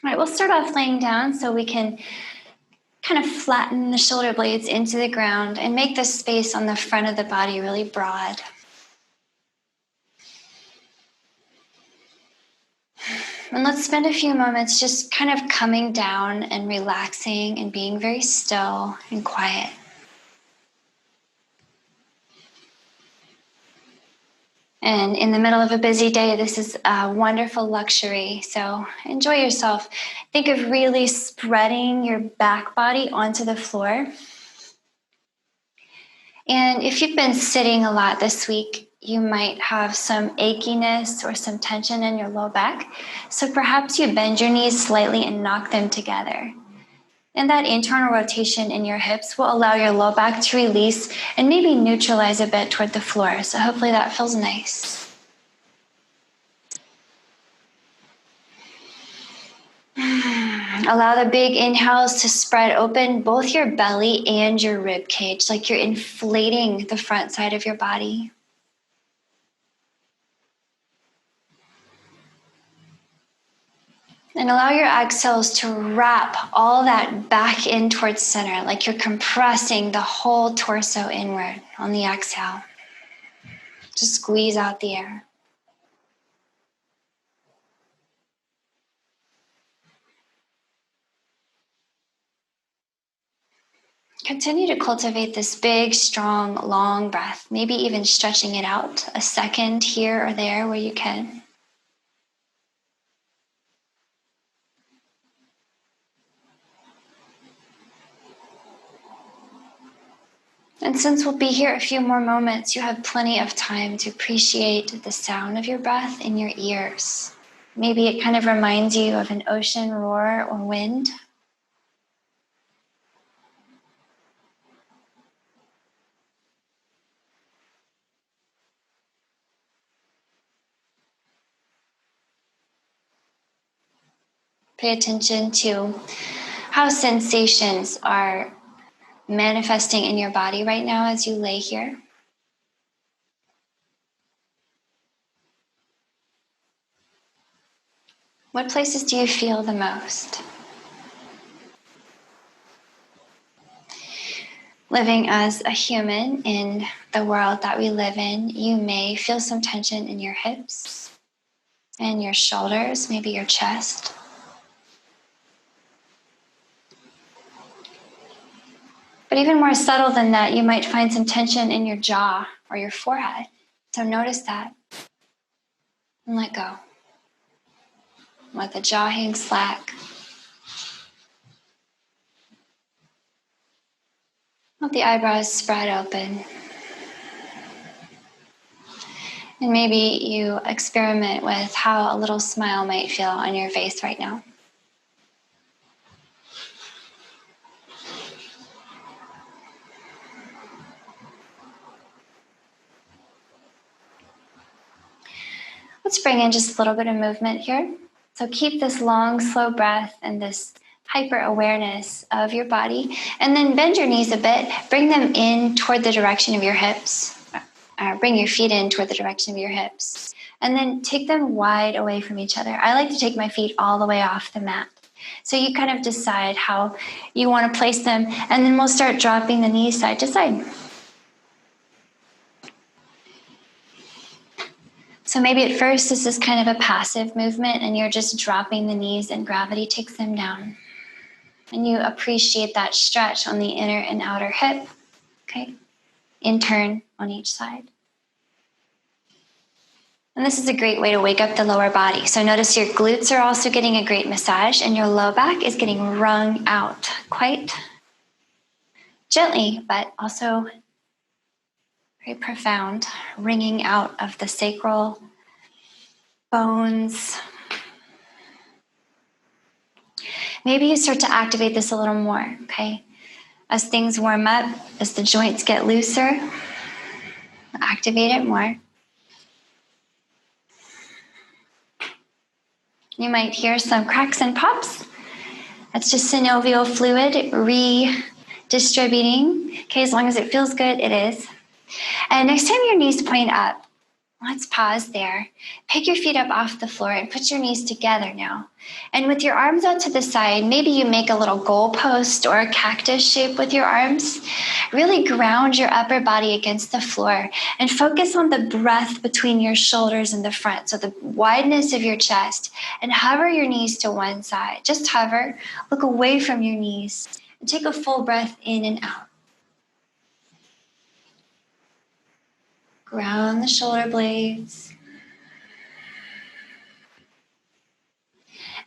All right, we'll start off laying down so we can kind of flatten the shoulder blades into the ground and make the space on the front of the body really broad. And let's spend a few moments just kind of coming down and relaxing and being very still and quiet. And in the middle of a busy day, this is a wonderful luxury. So enjoy yourself. Think of really spreading your back body onto the floor. And if you've been sitting a lot this week, you might have some achiness or some tension in your low back. So perhaps you bend your knees slightly and knock them together. And that internal rotation in your hips will allow your low back to release and maybe neutralize a bit toward the floor. So hopefully that feels nice. Allow the big inhales to spread open both your belly and your rib cage, like you're inflating the front side of your body. And allow your exhales to wrap all that back in towards center, like you're compressing the whole torso inward on the exhale. Just squeeze out the air. Continue to cultivate this big, strong, long breath, maybe even stretching it out a second here or there where you can. And since we'll be here a few more moments, you have plenty of time to appreciate the sound of your breath in your ears. Maybe it kind of reminds you of an ocean roar or wind. Pay attention to how sensations are manifesting in your body right now as you lay here. What places do you feel the most? Living as a human in the world that we live in, you may feel some tension in your hips and your shoulders, maybe your chest. But even more subtle than that, you might find some tension in your jaw or your forehead. So notice that and let go. Let the jaw hang slack. Let the eyebrows spread open. And maybe you experiment with how a little smile might feel on your face right now. Let's bring in just a little bit of movement here. So keep this long, slow breath and this hyper awareness of your body. And then bend your knees a bit. Bring them in toward the direction of your hips. Bring your feet in toward the direction of your hips. And then take them wide away from each other. I like to take my feet all the way off the mat. So you kind of decide how you want to place them. And then we'll start dropping the knees side to side. So maybe at first this is kind of a passive movement and you're just dropping the knees and gravity takes them down. And you appreciate that stretch on the inner and outer hip, okay? In turn on each side. And this is a great way to wake up the lower body. So notice your glutes are also getting a great massage and your low back is getting wrung out quite gently, but also very profound, wringing out of the sacral bones. Maybe you start to activate this a little more, okay? As things warm up, as the joints get looser, activate it more. You might hear some cracks and pops. That's just synovial fluid redistributing. Okay, as long as it feels good, it is. And next time your knees point up, Let's pause there. Pick your feet up off the floor and put your knees together now. And with your arms out to the side, maybe you make a little goalpost or a cactus shape with your arms. Really ground your upper body against the floor and focus on the breath between your shoulders and the front. So the wideness of your chest, and hover your knees to one side. Just hover, look away from your knees, and take a full breath in and out. Ground the shoulder blades.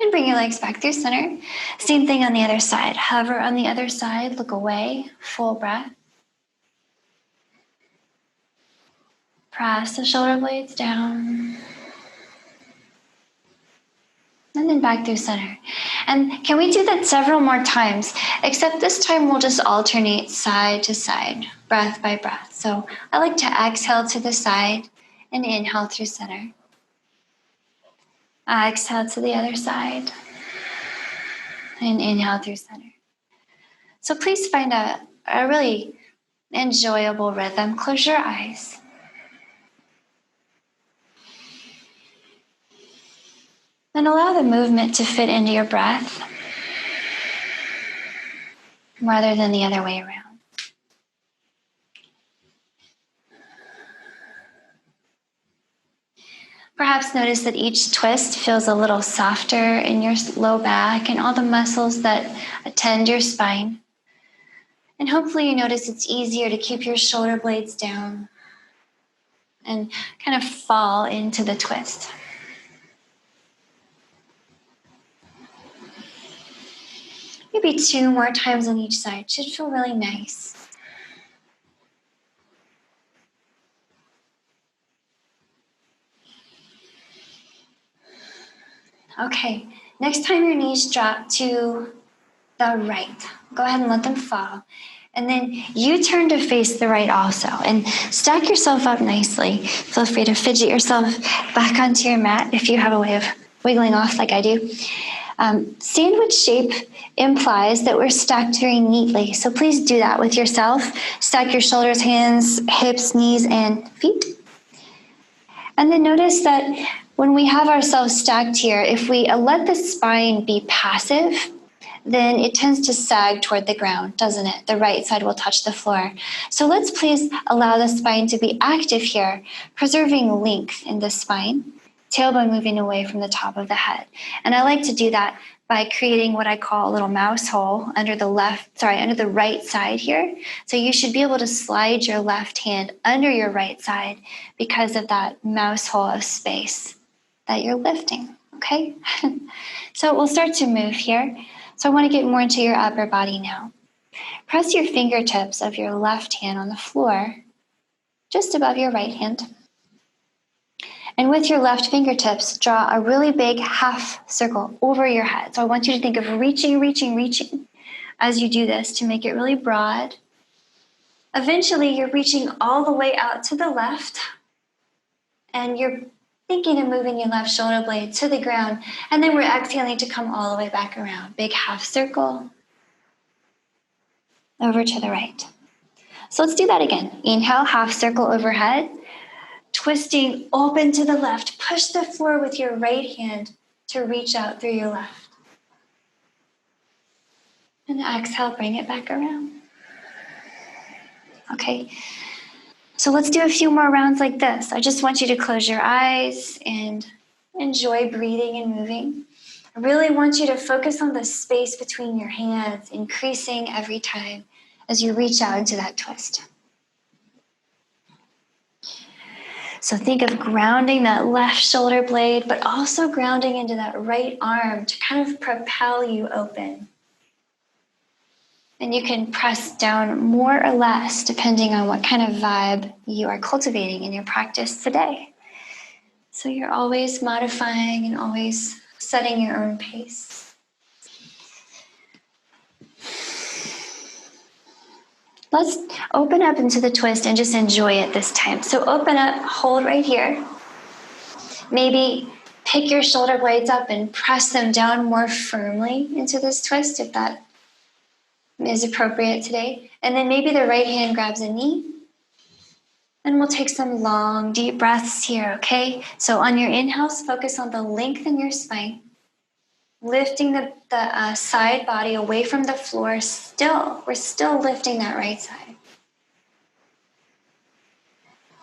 And bring your legs back through center. Same thing on the other side. Hover on the other side, look away, full breath. Press the shoulder blades down. And then back through center. And can we do that several more times? Except this time we'll just alternate side to side, breath by breath. So I like to exhale to the side and inhale through center. Exhale to the other side and inhale through center. So please find a really enjoyable rhythm. Close your eyes. And allow the movement to fit into your breath rather than the other way around. Perhaps notice that each twist feels a little softer in your low back and all the muscles that attend your spine. And hopefully you notice it's easier to keep your shoulder blades down and kind of fall into the twist. Maybe 2 more times on each side. Should feel really nice. Okay, next time your knees drop to the right, go ahead and let them fall. And then you turn to face the right also. And stack yourself up nicely. Feel free to fidget yourself back onto your mat if you have a way of wiggling off like I do. Sandwich shape implies that we're stacked very neatly. So please do that with yourself. Stack your shoulders, hands, hips, knees, and feet. And then notice that when we have ourselves stacked here, if we let the spine be passive, then it tends to sag toward the ground, doesn't it? The right side will touch the floor. So let's please allow the spine to be active here, preserving length in the spine, tailbone moving away from the top of the head. And I like to do that by creating what I call a little mouse hole under the right side here. So you should be able to slide your left hand under your right side because of that mouse hole of space that you're lifting, okay? So we'll start to move here. So I want to get more into your upper body now. Press your fingertips of your left hand on the floor, just above your right hand. And with your left fingertips, draw a really big half circle over your head. So I want you to think of reaching as you do this to make it really broad. Eventually, you're reaching all the way out to the left, and you're thinking of moving your left shoulder blade to the ground, and then we're exhaling to come all the way back around. Big half circle over to the right. So let's do that again. Inhale, half circle overhead. Twisting open to the left. Push the floor with your right hand to reach out through your left. And exhale, bring it back around. Okay. So let's do a few more rounds like this. I just want you to close your eyes and enjoy breathing and moving. I really want you to focus on the space between your hands, increasing every time as you reach out into that twist. So think of grounding that left shoulder blade, but also grounding into that right arm to kind of propel you open. And you can press down more or less depending on what kind of vibe you are cultivating in your practice today. So you're always modifying and always setting your own pace. Let's open up into the twist and just enjoy it this time. So open up, hold right here. Maybe pick your shoulder blades up and press them down more firmly into this twist if that is appropriate today. And then maybe the right hand grabs a knee. And we'll take some long, deep breaths here, okay? So on your inhales, focus on the length in your spine, lifting the side body away from the floor. We're still lifting that right side.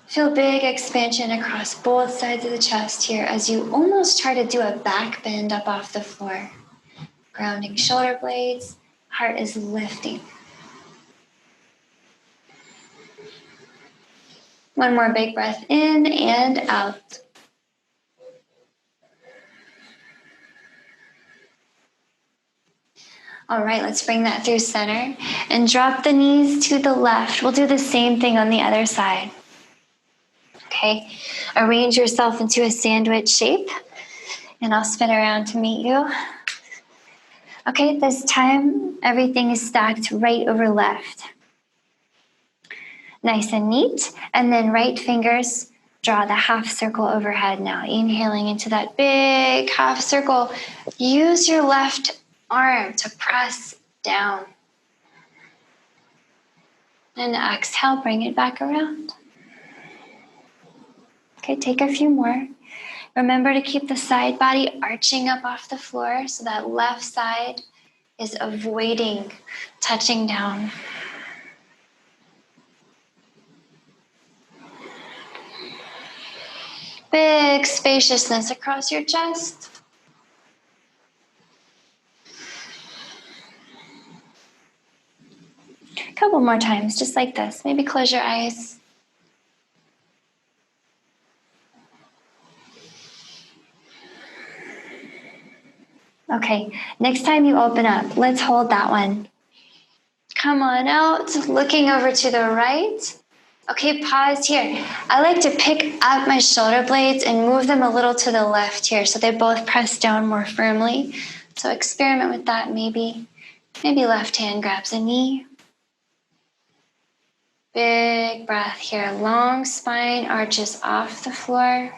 Feel big expansion across both sides of the chest here as you almost try to do a back bend up off the floor. Grounding shoulder blades, heart is lifting. One more big breath in and out. All right, let's bring that through center and drop the knees to the left. We'll do the same thing on the other side. Okay, arrange yourself into a sandwich shape and I'll spin around to meet you. Okay, this time everything is stacked right over left. Nice and neat. And then right fingers draw the half circle overhead now. Inhaling into that big half circle. Use your left arm to press down. And exhale, bring it back around. Okay, take a few more. Remember to keep the side body arching up off the floor so that left side is avoiding touching down. Big spaciousness across your chest. A couple more times, just like this. Maybe close your eyes. Okay, next time you open up, let's hold that one. Come on out, looking over to the right. Okay, pause here. I like to pick up my shoulder blades and move them a little to the left here so they both press down more firmly. So experiment with that maybe. Maybe left hand grabs a knee. Big breath here. Long spine arches off the floor.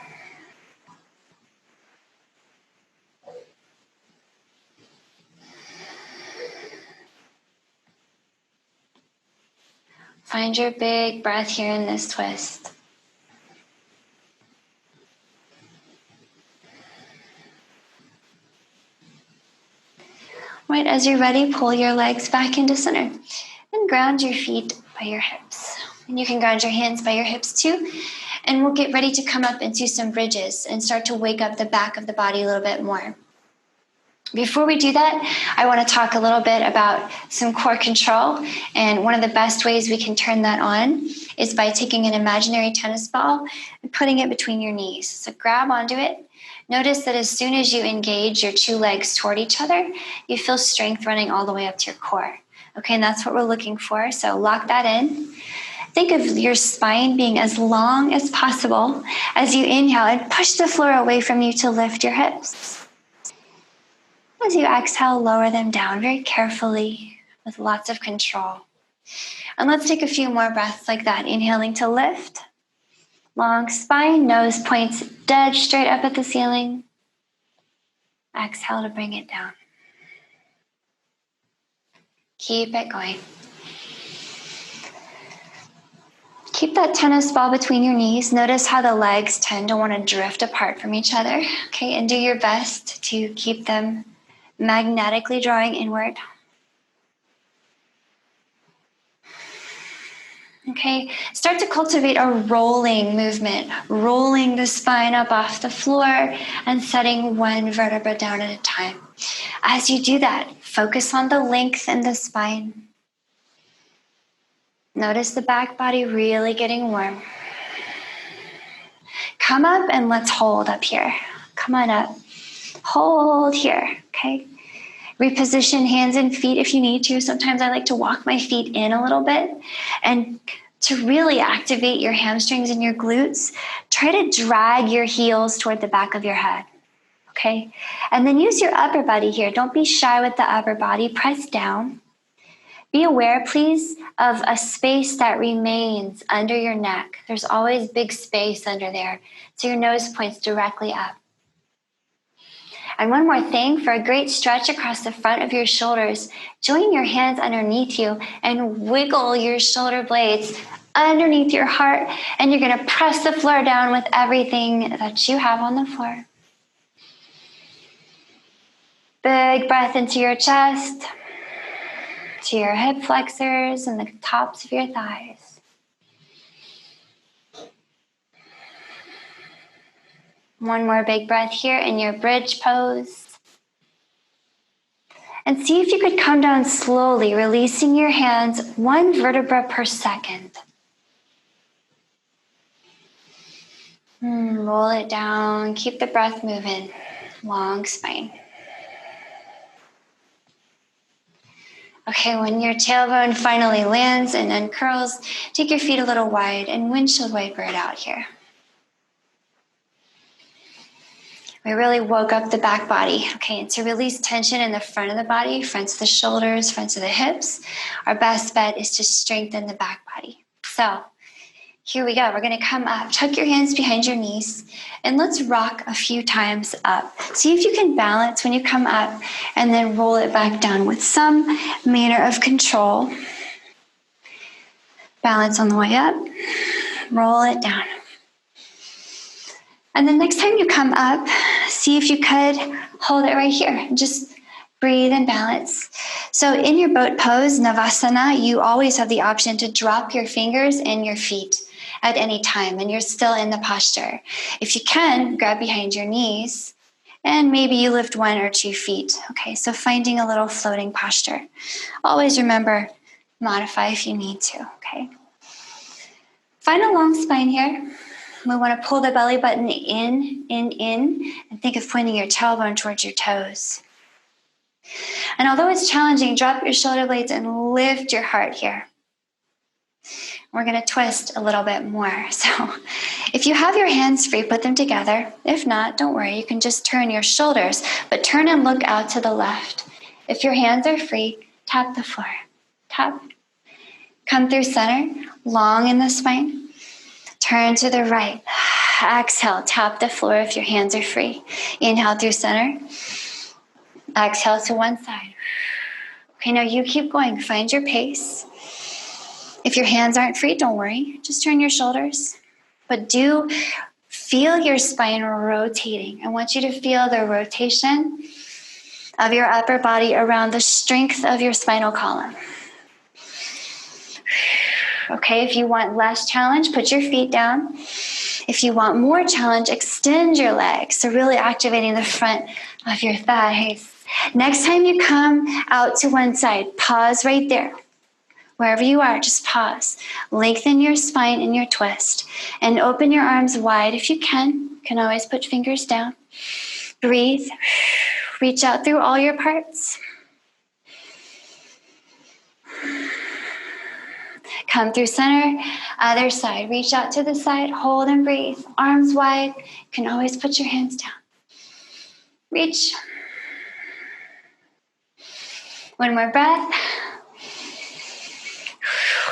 Find your big breath here in this twist. Right, as you're ready, pull your legs back into center and ground your feet by your hips. And you can ground your hands by your hips too. And we'll get ready to come up into some bridges and start to wake up the back of the body a little bit more. Before we do that, I want to talk a little bit about some core control. And one of the best ways we can turn that on is by taking an imaginary tennis ball and putting it between your knees. So grab onto it. Notice that as soon as you engage your two legs toward each other, you feel strength running all the way up to your core. Okay, and that's what we're looking for. So lock that in. Think of your spine being as long as possible as you inhale and push the floor away from you to lift your hips. As you exhale, lower them down very carefully with lots of control. And let's take a few more breaths like that. Inhaling to lift. Long spine, nose points dead straight up at the ceiling. Exhale to bring it down. Keep it going. Keep that tennis ball between your knees. Notice how the legs tend to want to drift apart from each other. Okay, and do your best to keep them magnetically drawing inward. Okay, start to cultivate a rolling movement, rolling the spine up off the floor and setting one vertebra down at a time. As you do that, focus on the length in the spine. Notice the back body really getting warm. Come up and let's hold up here. Come on up. Hold here, okay? Reposition hands and feet if you need to. Sometimes I like to walk my feet in a little bit. And to really activate your hamstrings and your glutes, try to drag your heels toward the back of your head, okay? And then use your upper body here. Don't be shy with the upper body. Press down. Be aware, please, of a space that remains under your neck. There's always big space under there, so your nose points directly up. And one more thing, for a great stretch across the front of your shoulders, join your hands underneath you and wiggle your shoulder blades underneath your heart, and you're going to press the floor down with everything that you have on the floor. Big breath into your chest, to your hip flexors and the tops of your thighs. One more big breath here in your bridge pose. And see if you could come down slowly, releasing your hands 1 vertebra per second. Roll it down. Keep the breath moving. Long spine. Okay, when your tailbone finally lands and uncurls, take your feet a little wide and windshield wiper it out here. We really woke up the back body. Okay, and to release tension in the front of the body, fronts of the shoulders, fronts of the hips, our best bet is to strengthen the back body. So here we go. We're going to come up. Tuck your hands behind your knees, and let's rock a few times up. See if you can balance when you come up, and then roll it back down with some manner of control. Balance on the way up. Roll it down. And then next time you come up, see if you could hold it right here. Just breathe and balance. So in your boat pose, Navasana, you always have the option to drop your fingers and your feet at any time, and you're still in the posture. If you can, grab behind your knees, and maybe you lift 1 or 2 feet. Okay, so finding a little floating posture. Always remember, modify if you need to, okay? Find a long spine here. We want to pull the belly button in, and think of pointing your tailbone towards your toes. And although it's challenging, drop your shoulder blades and lift your heart here. We're going to twist a little bit more. So if you have your hands free, put them together. If not, don't worry. You can just turn your shoulders, but turn and look out to the left. If your hands are free, tap the floor. Tap. Come through center, long in the spine. Turn to the right. Exhale, tap the floor if your hands are free. Inhale through center. Exhale to one side. Okay, now you keep going. Find your pace. If your hands aren't free, don't worry. Just turn your shoulders. But do feel your spine rotating. I want you to feel the rotation of your upper body around the strength of your spinal column. Okay, if you want less challenge, put your feet down. If you want more challenge, extend your legs. So really activating the front of your thighs. Next time you come out to one side, pause right there. Wherever you are, just pause. Lengthen your spine in your twist and open your arms wide if you can. You can always put fingers down. Breathe. Reach out through all your parts. Come through center, other side. Reach out to the side, hold and breathe. Arms wide. You can always put your hands down. Reach. One more breath.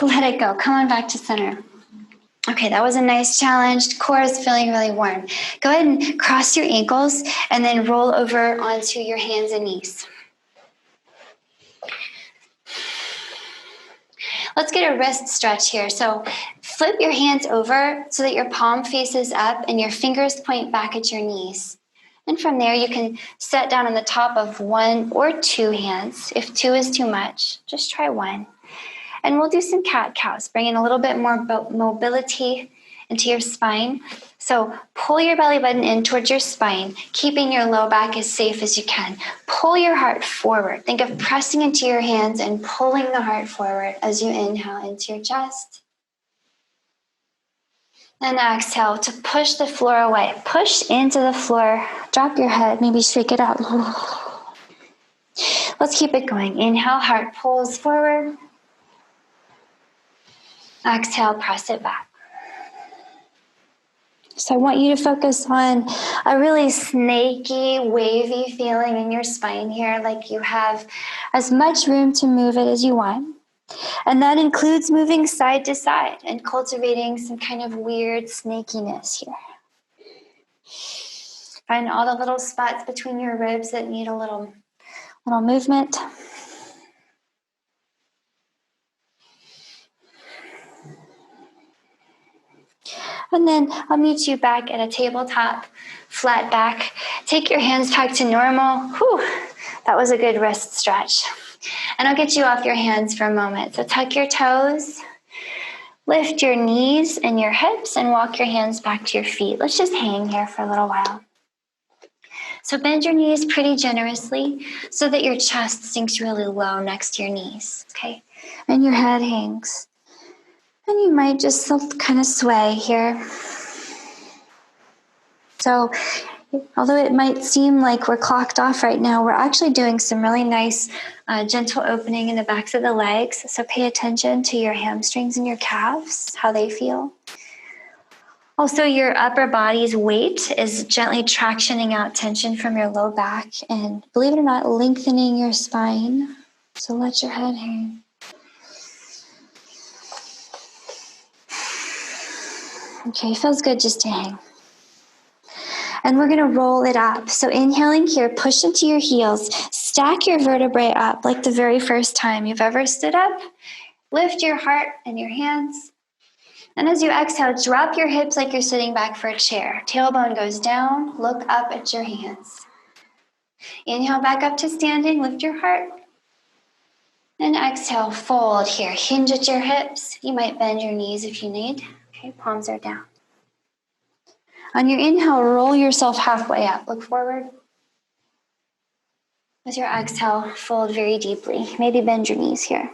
Let it go. Come on back to center. Okay, that was a nice challenge. Core is feeling really warm. Go ahead and cross your ankles and then roll over onto your hands and knees. Let's get a wrist stretch here. So flip your hands over so that your palm faces up and your fingers point back at your knees. And from there, you can set down on the top of 1 or 2 hands. If 2 is too much, just try 1. And we'll do some cat-cows, bringing a little bit more mobility into your spine. So pull your belly button in towards your spine, keeping your low back as safe as you can. Pull your heart forward. Think of pressing into your hands and pulling the heart forward as you inhale into your chest. And exhale to push the floor away. Push into the floor. Drop your head. Maybe shake it out. Let's keep it going. Inhale, heart pulls forward. Exhale, press it back. So I want you to focus on a really snaky, wavy feeling in your spine here, like you have as much room to move it as you want. And that includes moving side to side and cultivating some kind of weird snakiness here. Find all the little spots between your ribs that need a little movement. And then I'll meet you back at a tabletop, flat back. Take your hands back to normal. Whew, that was a good wrist stretch. And I'll get you off your hands for a moment. So tuck your toes, lift your knees and your hips, and walk your hands back to your feet. Let's just hang here for a little while. So bend your knees pretty generously so that your chest sinks really low next to your knees, okay? And your head hangs. And you might just kind of sway here. So although it might seem like we're clocked off right now, we're actually doing some really nice gentle opening in the backs of the legs. So pay attention to your hamstrings and your calves, how they feel. Also, your upper body's weight is gently tractioning out tension from your low back and, believe it or not, lengthening your spine. So let your head hang. Okay, feels good just to hang. And we're going to roll it up. So inhaling here, push into your heels. Stack your vertebrae up like the very first time you've ever stood up. Lift your heart and your hands. And as you exhale, drop your hips like you're sitting back for a chair. Tailbone goes down. Look up at your hands. Inhale back up to standing. Lift your heart. And exhale, fold here. Hinge at your hips. You might bend your knees if you need. Okay, palms are down. On your inhale, roll yourself halfway up. Look forward. With your exhale, fold very deeply. Maybe bend your knees here.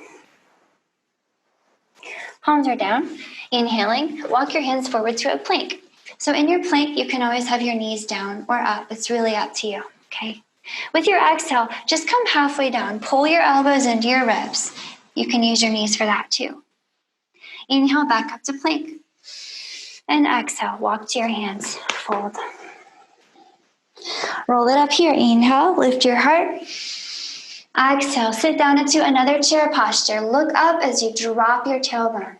Palms are down. Inhaling, walk your hands forward to a plank. So in your plank, you can always have your knees down or up. It's really up to you, okay? With your exhale, just come halfway down. Pull your elbows into your ribs. You can use your knees for that too. Inhale, back up to plank. And exhale, walk to your hands, fold. Roll it up here. Inhale, lift your heart. Exhale, sit down into another chair posture. Look up as you drop your tailbone.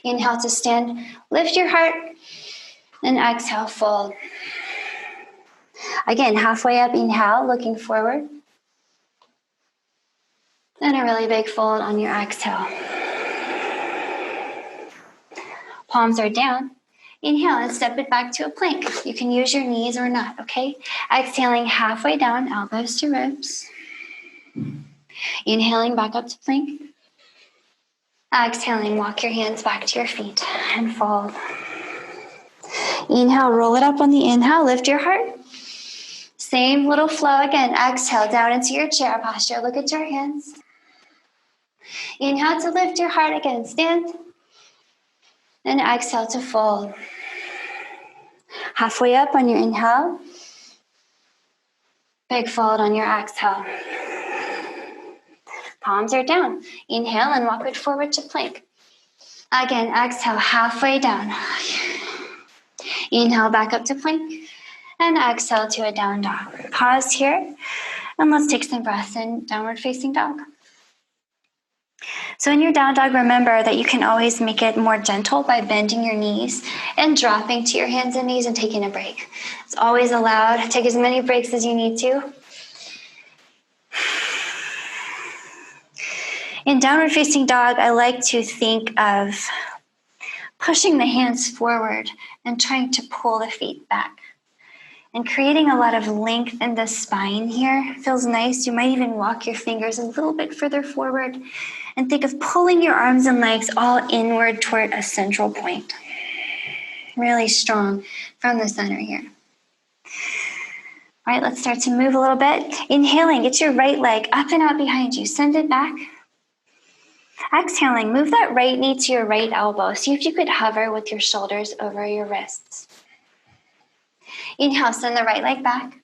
Inhale to stand, lift your heart, and exhale, fold. Again, halfway up, inhale, looking forward. And a really big fold on your exhale. Palms are down. Inhale and step it back to a plank. You can use your knees or not, okay? Exhaling halfway down, elbows to ribs. Inhaling back up to plank. Exhaling, walk your hands back to your feet and fold. Inhale, roll it up on the inhale, lift your heart. Same little flow again. Exhale, down into your chair posture. Look at your hands. Inhale to lift your heart again, stand. And exhale to fold. Halfway up on your inhale. Big fold on your exhale. Palms are down. Inhale and walk it forward to plank. Again, exhale, halfway down. Inhale back up to plank. And exhale to a down dog. Pause here. And let's take some breaths in downward facing dog. So in your down dog, remember that you can always make it more gentle by bending your knees and dropping to your hands and knees and taking a break. It's always allowed. Take as many breaks as you need to. In downward facing dog, I like to think of pushing the hands forward and trying to pull the feet back. And creating a lot of length in the spine here feels nice. You might even walk your fingers a little bit further forward and think of pulling your arms and legs all inward toward a central point. Really strong from the center here. All right, let's start to move a little bit. Inhaling, get your right leg up and out behind you. Send it back. Exhaling, move that right knee to your right elbow. See if you could hover with your shoulders over your wrists. Inhale, send the right leg back.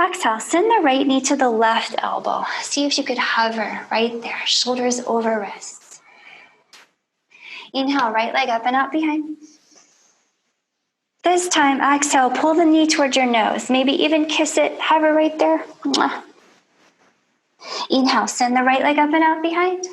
Exhale, send the right knee to the left elbow. See if you could hover right there, shoulders over wrists. Inhale, right leg up and out behind. This time, exhale, pull the knee towards your nose. Maybe even kiss it, hover right there. Mwah. Inhale, send the right leg up and out behind.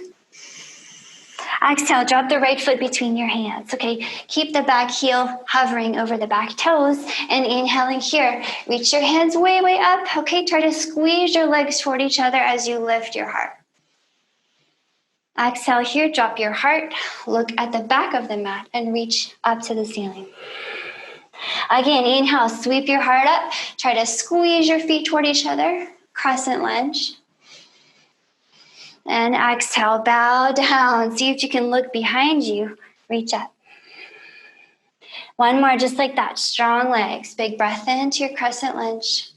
Exhale, drop the right foot between your hands. Okay, keep the back heel hovering over the back toes. And inhaling here, reach your hands way, way up. Okay, try to squeeze your legs toward each other as you lift your heart. Exhale here, drop your heart, look at the back of the mat and reach up to the ceiling. Again, inhale, sweep your heart up, try to squeeze your feet toward each other, crescent lunge. And exhale, bow down, see if you can look behind you, reach up. One more, just like that, strong legs, big breath into your crescent lunge.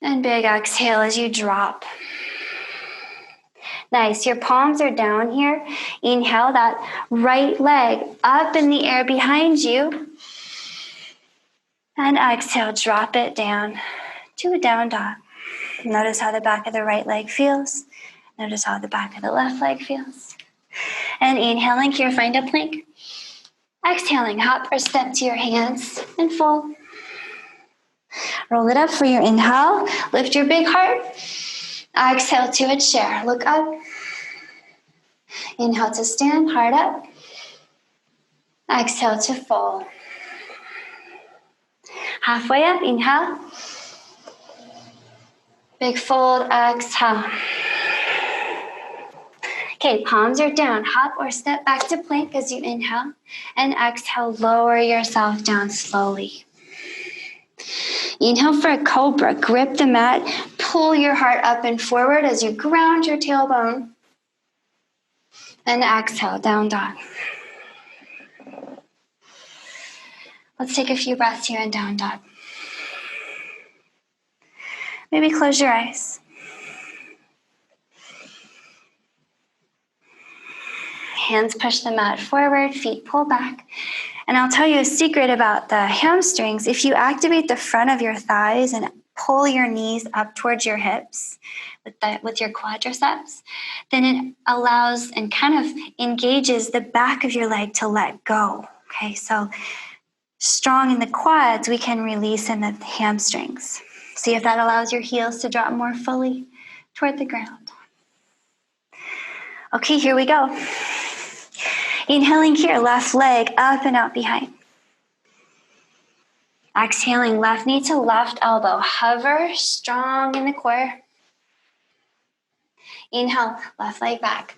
And big exhale as you drop. Nice, your palms are down here. Inhale that right leg up in the air behind you. And exhale, drop it down to a down dog. Notice how the back of the right leg feels. Notice how the back of the left leg feels. And inhaling here, find a plank. Exhaling, hop or step to your hands and fold. Roll it up for your inhale. Lift your big heart. Exhale to a chair. Look up. Inhale to stand, heart up. Exhale to fold. Halfway up, inhale. Big fold, exhale. Okay, palms are down. Hop or step back to plank as you inhale. And exhale, lower yourself down slowly. Inhale for a cobra. Grip the mat. Pull your heart up and forward as you ground your tailbone. And exhale, down dog. Let's take a few breaths here in down dog. Maybe close your eyes. Hands push the mat forward, feet pull back. And I'll tell you a secret about the hamstrings. If you activate the front of your thighs and pull your knees up towards your hips with your quadriceps, then it allows and kind of engages the back of your leg to let go. Okay, so strong in the quads, we can release in the hamstrings. See if that allows your heels to drop more fully toward the ground. Okay, here we go. Inhaling here, left leg up and out behind. Exhaling, left knee to left elbow. Hover, strong in the core. Inhale, left leg back.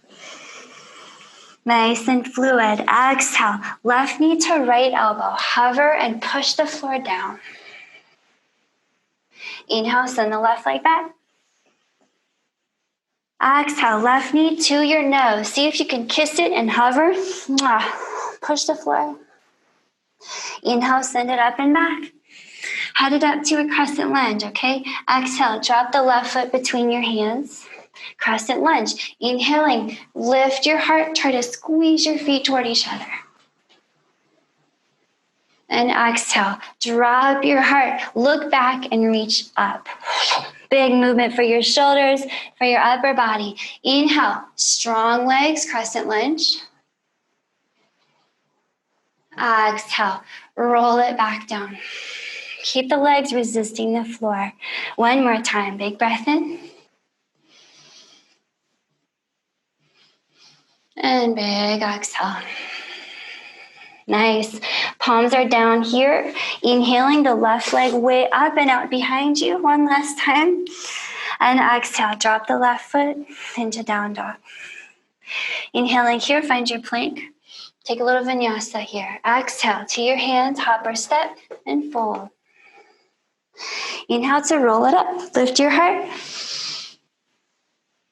Nice and fluid. Exhale, left knee to right elbow. Hover and push the floor down. Inhale, send the left leg back. Exhale, left knee to your nose. See if you can kiss it and hover. Push the floor. Inhale, send it up and back. Head it up to a crescent lunge, okay? Exhale, drop the left foot between your hands. Crescent lunge. Inhaling, lift your heart. Try to squeeze your feet toward each other. And exhale, drop your heart. Look back and reach up. Big movement for your shoulders, for your upper body. Inhale, strong legs, crescent lunge. Exhale, roll it back down. Keep the legs resisting the floor. One more time, big breath in. And big exhale. Nice. Palms are down here. Inhaling the left leg way up and out behind you. One last time. And exhale, drop the left foot into down dog. Inhaling here, find your plank. Take a little vinyasa here. Exhale to your hands, hop or step, and fold. Inhale to roll it up. Lift your heart.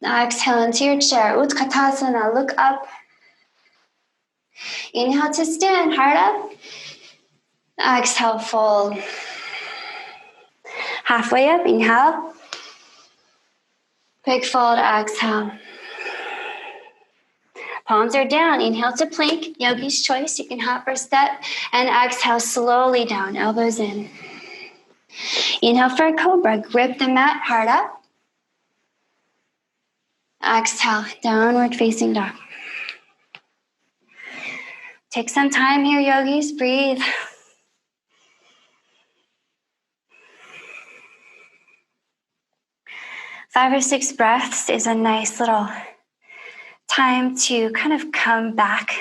Exhale into your chair. Utkatasana, look up. Inhale to stand, heart up. Exhale, fold. Halfway up, inhale. Big fold, exhale. Palms are down. Inhale to plank, yogi's choice. You can hop or step. And exhale slowly down, elbows in. Inhale for a cobra. Grip the mat, heart up. Exhale, downward facing dog. Take some time here, yogis. Breathe. Five or six breaths is a nice little time to kind of come back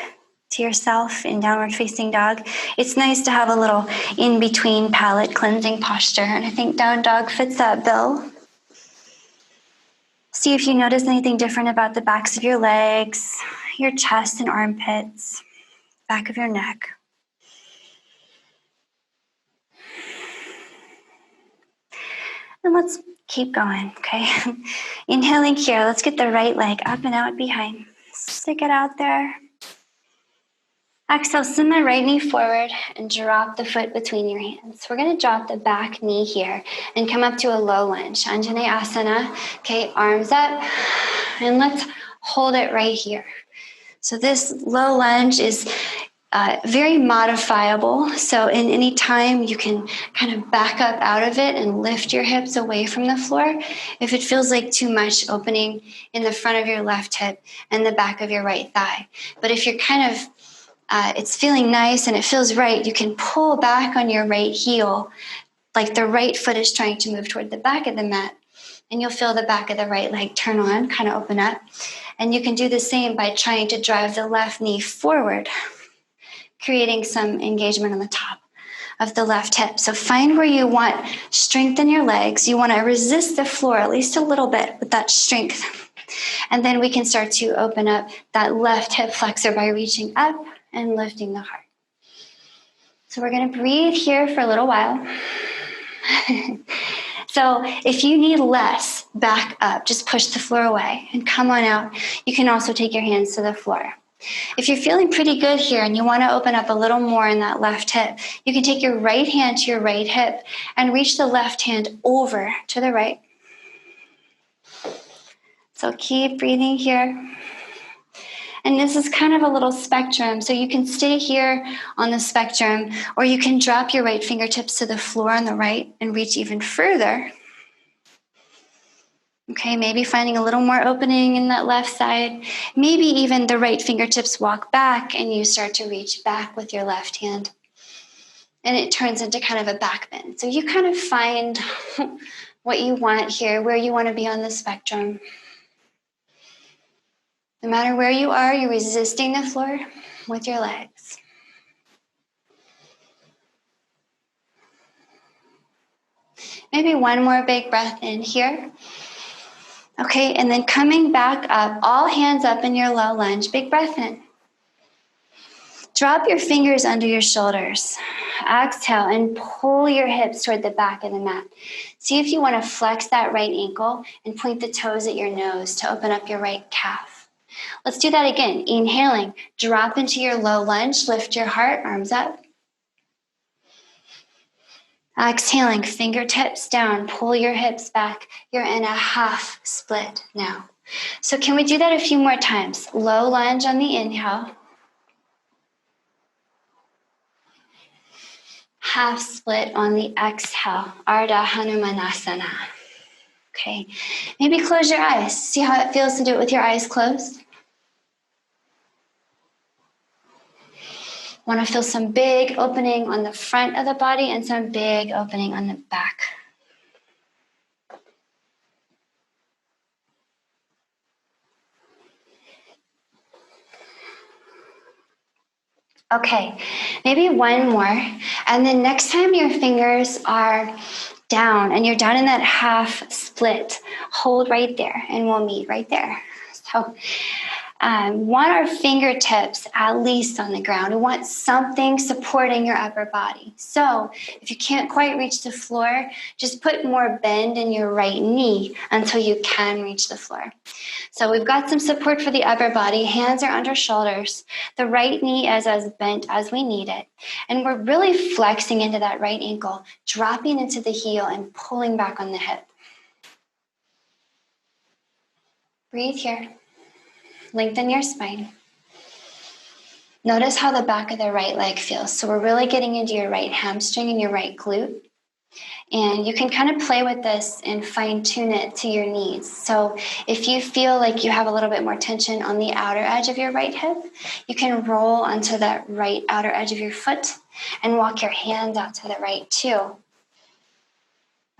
to yourself in downward facing dog. It's nice to have a little in-between palate cleansing posture, and I think down dog fits that bill. See if you notice anything different about the backs of your legs, your chest and armpits, back of your neck. And let's keep going, okay? Inhaling here, let's get the right leg up and out behind. Stick it out there. Exhale, send the right knee forward and drop the foot between your hands. We're gonna drop the back knee here and come up to a low lunge. Anjaneyasana, okay, arms up, and let's hold it right here. So this low lunge is very modifiable. So in any time you can kind of back up out of it and lift your hips away from the floor. If it feels like too much opening in the front of your left hip and the back of your right thigh. But if you're kind of it's feeling nice and it feels right, you can pull back on your right heel, like the right foot is trying to move toward the back of the mat. And you'll feel the back of the right leg turn on, kind of open up. And you can do the same by trying to drive the left knee forward, creating some engagement on the top of the left hip. So find where you want strength in your legs. You want to resist the floor at least a little bit with that strength. And then we can start to open up that left hip flexor by reaching up and lifting the heart. So we're going to breathe here for a little while. So if you need less, back up. Just push the floor away and come on out. You can also take your hands to the floor. If you're feeling pretty good here and you want to open up a little more in that left hip, you can take your right hand to your right hip and reach the left hand over to the right. So keep breathing here. And this is kind of a little spectrum. So you can stay here on the spectrum, or you can drop your right fingertips to the floor on the right and reach even further. Okay, maybe finding a little more opening in that left side. Maybe even the right fingertips walk back and you start to reach back with your left hand. And it turns into kind of a back bend. So you kind of find what you want here, where you want to be on the spectrum. No matter where you are, you're resisting the floor with your legs. Maybe one more big breath in here. Okay, and then coming back up, all hands up in your low lunge. Big breath in. Drop your fingers under your shoulders. Exhale and pull your hips toward the back of the mat. See if you want to flex that right ankle and point the toes at your nose to open up your right calf. Let's do that again. Inhaling, drop into your low lunge, lift your heart, arms up. Exhaling, fingertips down, pull your hips back. You're in a half split now. So can we do that a few more times? Low lunge on the inhale. Half split on the exhale, Ardha Hanumanasana. Okay, maybe close your eyes. See how it feels to do it with your eyes closed? Want to feel some big opening on the front of the body and some big opening on the back. Okay, maybe one more. And then next time your fingers are down and you're down in that half split, hold right there and we'll meet right there. So want our fingertips at least on the ground. We want something supporting your upper body. So if you can't quite reach the floor, just put more bend in your right knee until you can reach the floor. So we've got some support for the upper body. Hands are under shoulders. The right knee is as bent as we need it. And we're really flexing into that right ankle, dropping into the heel and pulling back on the hip. Breathe here. Lengthen your spine. Notice how the back of the right leg feels. So we're really getting into your right hamstring and your right glute. And you can kind of play with this and fine tune it to your needs. So if you feel like you have a little bit more tension on the outer edge of your right hip, you can roll onto that right outer edge of your foot and walk your hands out to the right too.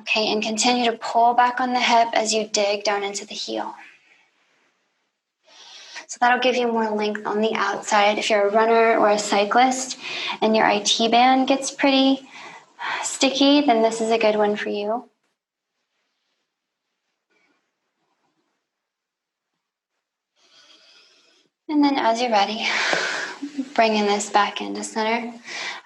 Okay, and continue to pull back on the hip as you dig down into the heel. So that'll give you more length on the outside. If you're a runner or a cyclist and your IT band gets pretty sticky, then this is a good one for you. And then as you're ready, bringing this back into center.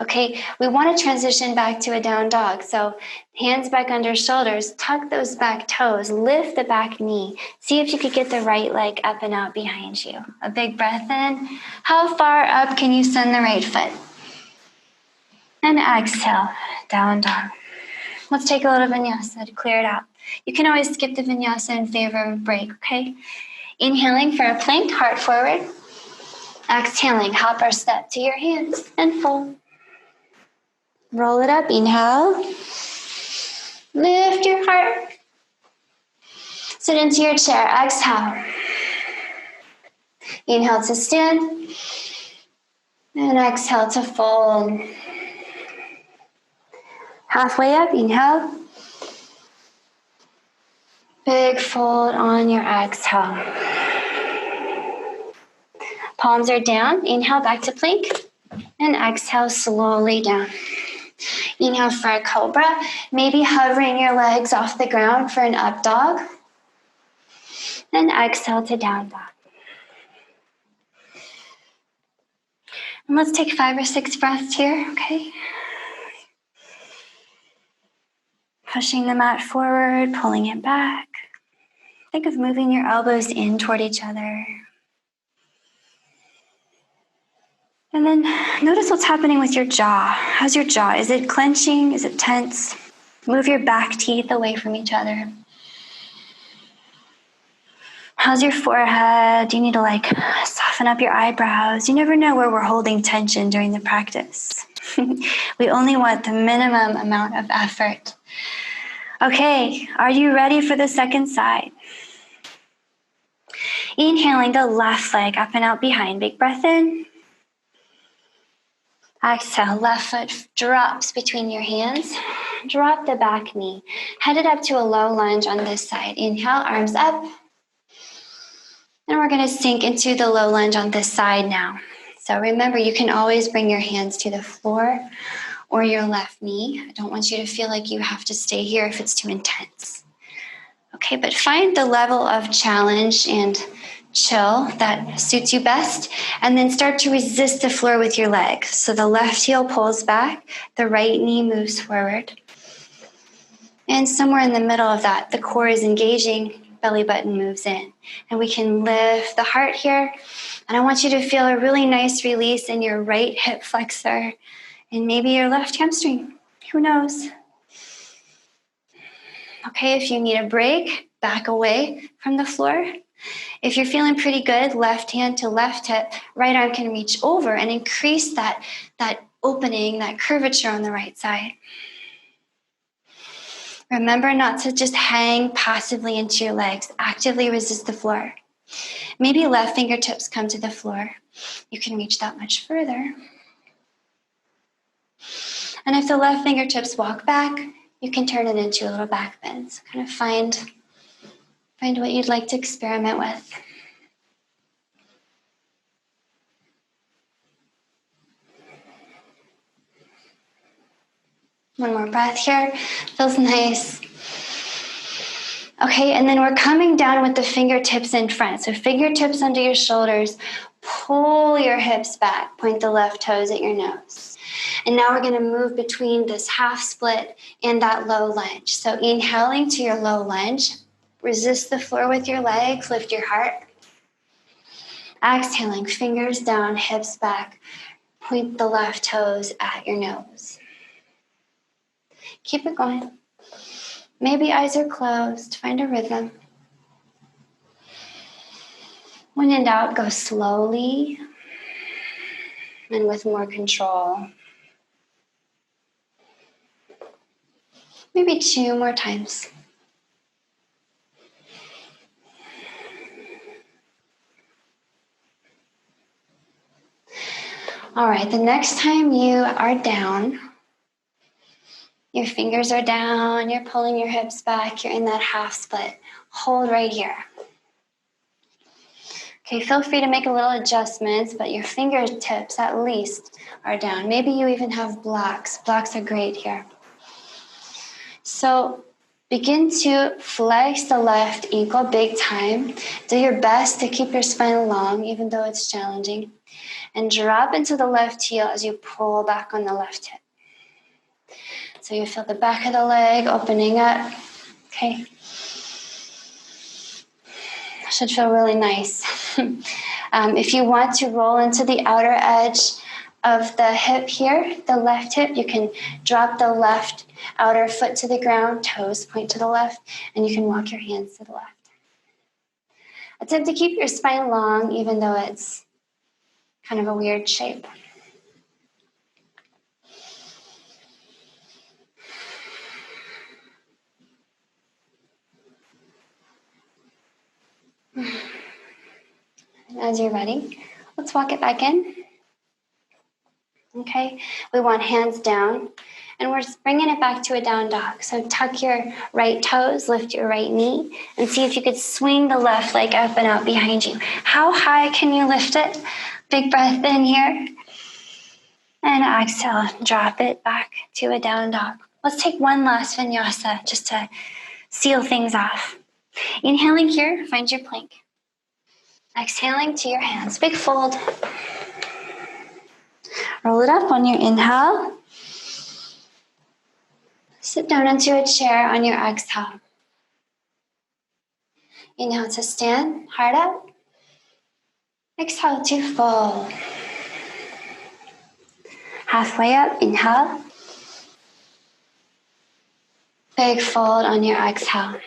Okay, we want to transition back to a down dog. So hands back under shoulders, tuck those back toes, lift the back knee. See if you could get the right leg up and out behind you. A big breath in. How far up can you send the right foot? And exhale, down dog. Let's take a little vinyasa to clear it out. You can always skip the vinyasa in favor of a break, okay? Inhaling for a plank, heart forward. Exhaling, hop or step to your hands and fold. Roll it up, inhale. Lift your heart. Sit into your chair, exhale. Inhale to stand. And exhale to fold. Halfway up, inhale. Big fold on your exhale. Palms are down. Inhale back to plank. And exhale slowly down. Inhale for a cobra. Maybe hovering your legs off the ground for an up dog. And exhale to down dog. And let's take 5 or 6 breaths here, okay? Pushing the mat forward, pulling it back. Think of moving your elbows in toward each other. And then notice what's happening with your jaw. How's your jaw? Is it clenching? Is it tense? Move your back teeth away from each other. How's your forehead? Do you need to soften up your eyebrows? You never know where we're holding tension during the practice. We only want the minimum amount of effort. Okay, are you ready for the second side? Inhaling the left leg up and out behind. Big breath in. Exhale, left foot drops between your hands. Drop the back knee. Head it up to a low lunge on this side. Inhale, arms up. And we're going to sink into the low lunge on this side now. So remember, you can always bring your hands to the floor or your left knee. I don't want you to feel like you have to stay here if it's too intense. Okay, but find the level of challenge and chill that suits you best, and then start to resist the floor with your legs. So the left heel pulls back, the right knee moves forward. And somewhere in the middle of that, the core is engaging, belly button moves in. And we can lift the heart here. And I want you to feel a really nice release in your right hip flexor and maybe your left hamstring. Who knows? Okay, if you need a break, back away from the floor. If you're feeling pretty good, left hand to left hip, right arm can reach over and increase that opening, that curvature on the right side. Remember not to just hang passively into your legs. Actively resist the floor. Maybe left fingertips come to the floor. You can reach that much further. And if the left fingertips walk back, you can turn it into a little back bend. So kind of find what you'd like to experiment with. One more breath here. Feels nice. Okay, and then we're coming down with the fingertips in front. So fingertips under your shoulders. Pull your hips back. Point the left toes at your nose. And now we're going to move between this half split and that low lunge. So inhaling to your low lunge. Resist the floor with your legs. Lift your heart. Exhaling, fingers down, hips back. Point the left toes at your nose. Keep it going. Maybe eyes are closed. Find a rhythm. When in doubt, go slowly and with more control. Maybe 2 more times. All right, the next time you are down, your fingers are down, you're pulling your hips back, you're in that half split. Hold right here. Okay, feel free to make a little adjustments, but your fingertips at least are down. Maybe you even have blocks. Blocks are great here. So Begin to flex the left ankle big time. Do your best to keep your spine long, even though it's challenging. And drop into the left heel as you pull back on the left hip. So you feel the back of the leg opening up. Okay. Should feel really nice. If you want to roll into the outer edge of the hip here, the left hip, you can drop the left outer foot to the ground, toes point to the left, and you can walk your hands to the left. Attempt to keep your spine long, even though it's kind of a weird shape. And as you're ready, let's walk it back in. Okay, we want hands down, and we're bringing it back to a down dog. So tuck your right toes, lift your right knee, and see if you could swing the left leg up and out behind you. How high can you lift it? Big breath in here. And exhale, drop it back to a down dog. Let's take one last vinyasa just to seal things off. Inhaling here, find your plank. Exhaling to your hands, big fold. Roll it up on your inhale. Sit down into a chair on your exhale. Inhale to stand, heart up. Exhale to fold. Halfway up, inhale. Big fold on your exhale.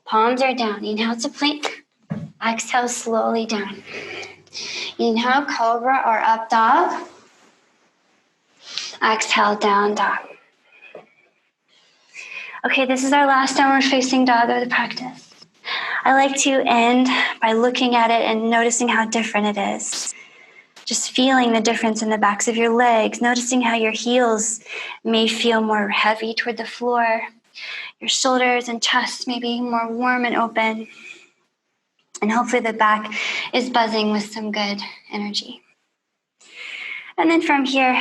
Palms are down. Inhale to plank. Exhale slowly down. Inhale, cobra or up dog. Exhale, down dog. Okay, this is our last downward facing dog of the practice. I like to end by looking at it and noticing how different it is. Just feeling the difference in the backs of your legs, noticing how your heels may feel more heavy toward the floor. Your shoulders and chest may be more warm and open. And hopefully the back is buzzing with some good energy. And then from here,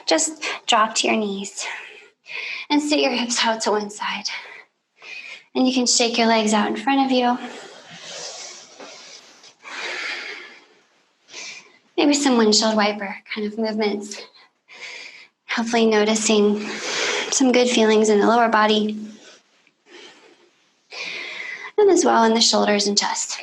just drop to your knees and sit your hips out to one side. And you can shake your legs out in front of you. Maybe some windshield wiper kind of movements. Hopefully noticing some good feelings in the lower body. And as well in the shoulders and chest.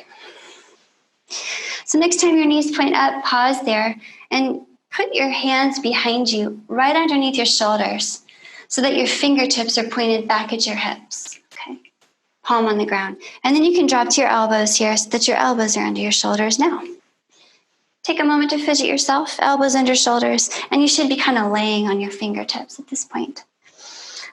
So next time your knees point up, pause there and put your hands behind you, right underneath your shoulders, so that your fingertips are pointed back at your hips. Okay, palm on the ground. And then you can drop to your elbows here so that your elbows are under your shoulders now. Take a moment to fidget yourself, elbows under shoulders, and you should be kind of laying on your fingertips at this point.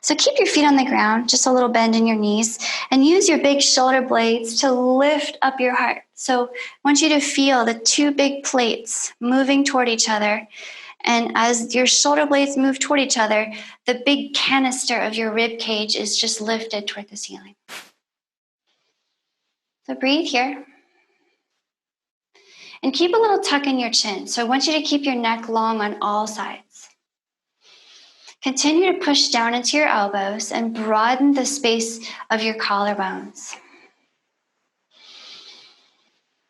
So keep your feet on the ground, just a little bend in your knees, and use your big shoulder blades to lift up your heart. So I want you to feel the two big plates moving toward each other. And as your shoulder blades move toward each other, the big canister of your rib cage is just lifted toward the ceiling. So breathe here. And keep a little tuck in your chin. So I want you to keep your neck long on all sides. Continue to push down into your elbows and broaden the space of your collarbones.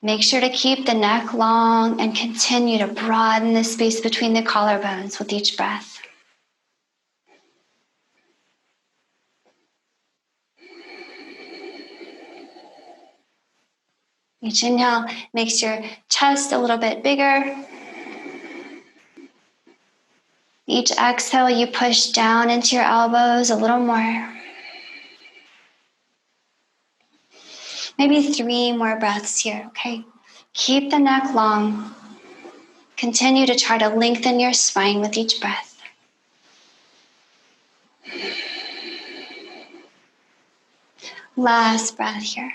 Make sure to keep the neck long and continue to broaden the space between the collarbones with each breath. Each inhale makes your chest a little bit bigger. Each exhale, you push down into your elbows a little more. Maybe 3 more breaths here, okay? Keep the neck long. Continue to try to lengthen your spine with each breath. Last breath here.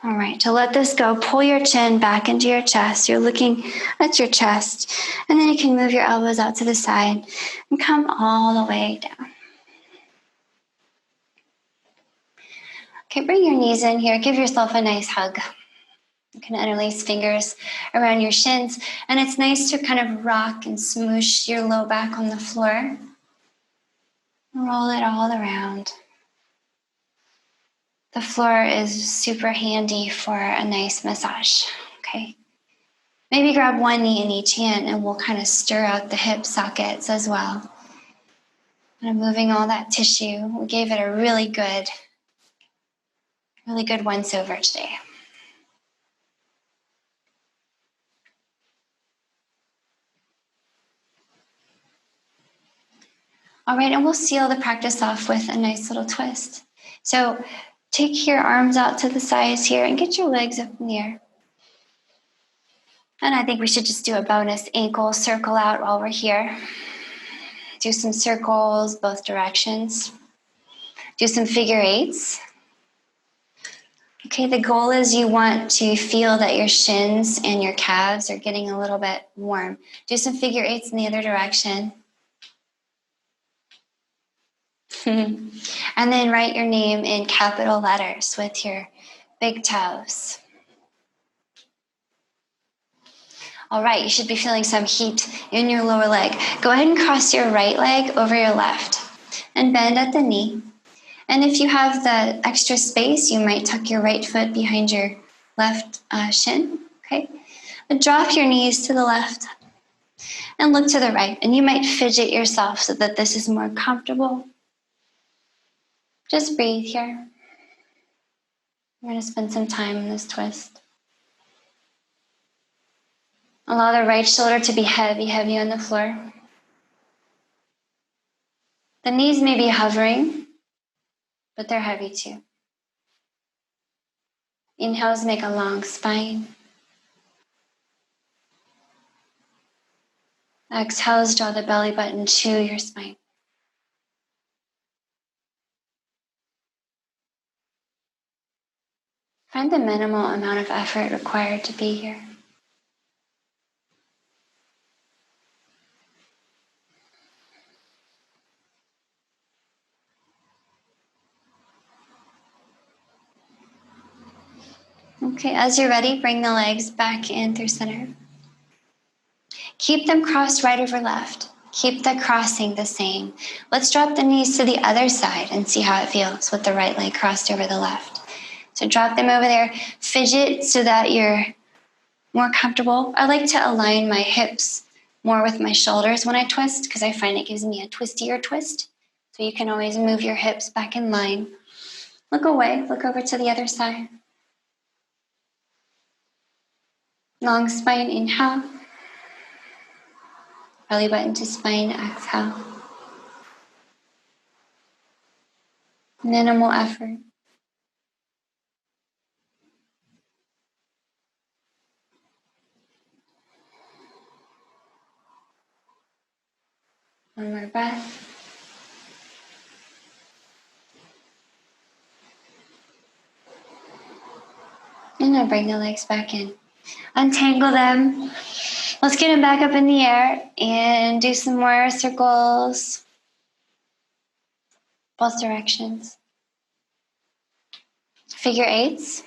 All right, to let this go, pull your chin back into your chest. You're looking at your chest. And then you can move your elbows out to the side and come all the way down. Okay, bring your knees in here. Give yourself a nice hug. can interlace fingers around your shins. And it's nice to kind of rock and smoosh your low back on the floor. Roll it all around. The floor is super handy for a nice massage, okay? Maybe grab one knee in each hand and we'll kind of stir out the hip sockets as well. And moving all that tissue. We gave it a really good once over today. All right, and we'll seal the practice off with a nice little twist. So take your arms out to the sides here and get your legs up in the air. And I think we should just do a bonus ankle circle out while we're here. Do some circles both directions. Do some figure eights. Okay, the goal is you want to feel that your shins and your calves are getting a little bit warm. Do some figure eights in the other direction. And then write your name in capital letters with your big toes. All right, you should be feeling some heat in your lower leg. Go ahead and cross your right leg over your left and bend at the knee. And if you have the extra space, you might tuck your right foot behind your left shin, okay? But drop your knees to the left and look to the right. And you might fidget yourself so that this is more comfortable. Just breathe here. We're going to spend some time in this twist. Allow the right shoulder to be heavy, heavy on the floor. The knees may be hovering, but they're heavy too. Inhales make a long spine. Exhales draw the belly button to your spine. Find the minimal amount of effort required to be here. Okay, as you're ready, bring the legs back in through center. Keep them crossed right over left. Keep the crossing the same. Let's drop the knees to the other side and see how it feels with the right leg crossed over the left. So drop them over there. Fidget so that you're more comfortable. I like to align my hips more with my shoulders when I twist because I find it gives me a twistier twist. So you can always move your hips back in line. Look away. Look over to the other side. Long spine, inhale. Belly button to spine, exhale. Minimal effort. One more breath. And now bring the legs back in. Untangle them. Let's get them back up in the air and do some more circles. Both directions. Figure eights.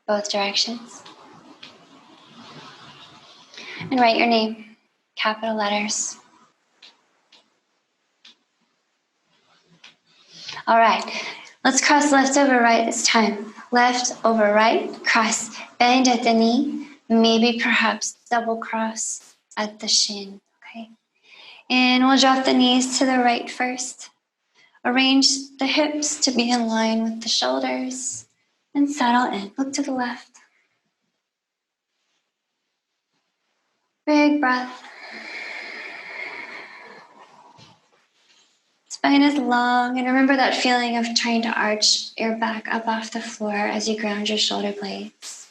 Both directions. And write your name, capital letters. All right, let's cross left over right this time. Left over right, cross, bend at the knee, maybe perhaps double cross at the shin, okay? And we'll drop the knees to the right first. Arrange the hips to be in line with the shoulders and settle in. Look to the left. Big breath. Spine is long, and remember that feeling of trying to arch your back up off the floor as you ground your shoulder blades.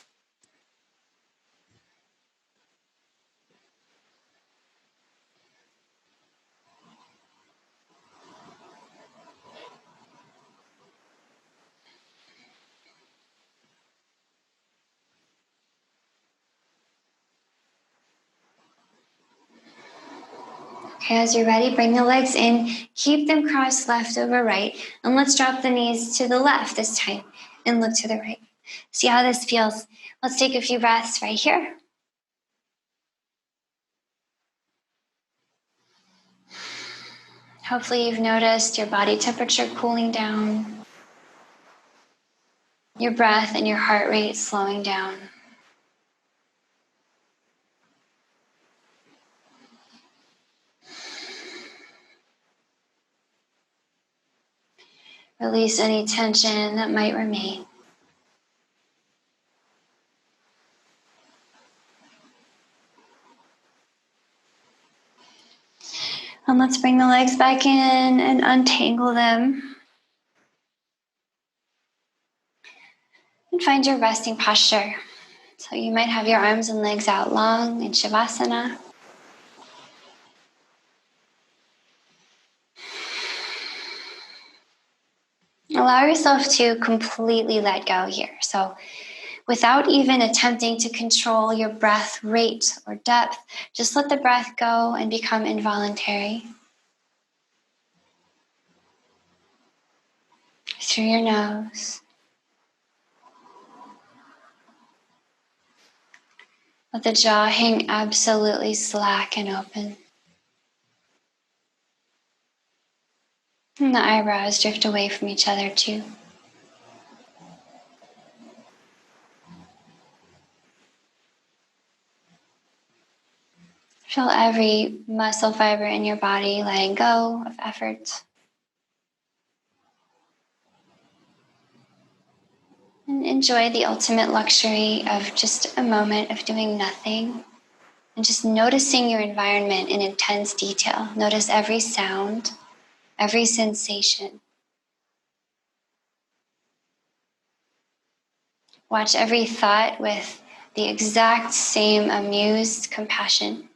Okay, as you're ready, bring the legs in, keep them crossed left over right, and let's drop the knees to the left this time. and look to the right. See how this feels. Let's take a few breaths right here. Hopefully you've noticed your body temperature cooling down, your breath and your heart rate slowing down. Release any tension that might remain. And let's bring the legs back in and untangle them. And find your resting posture. So you might have your arms and legs out long in Shavasana. Allow yourself to completely let go here. So without even attempting to control your breath rate or depth, just let the breath go and become involuntary. Through your nose. Let the jaw hang absolutely slack and open. And the eyebrows drift away from each other too. Feel every muscle fiber in your body letting go of effort. And enjoy the ultimate luxury of just a moment of doing nothing and just noticing your environment in intense detail. Notice every sound, every sensation. Watch every thought with the exact same amused compassion.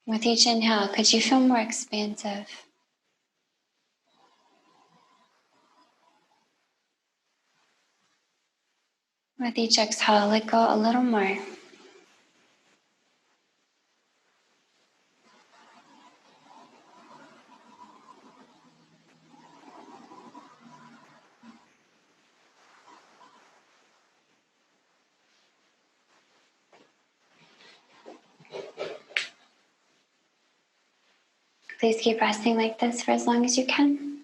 With each inhale, could you feel more expansive? With each exhale, let go a little more. Please keep resting like this for as long as you can.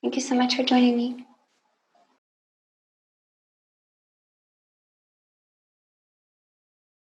Thank you so much for joining me.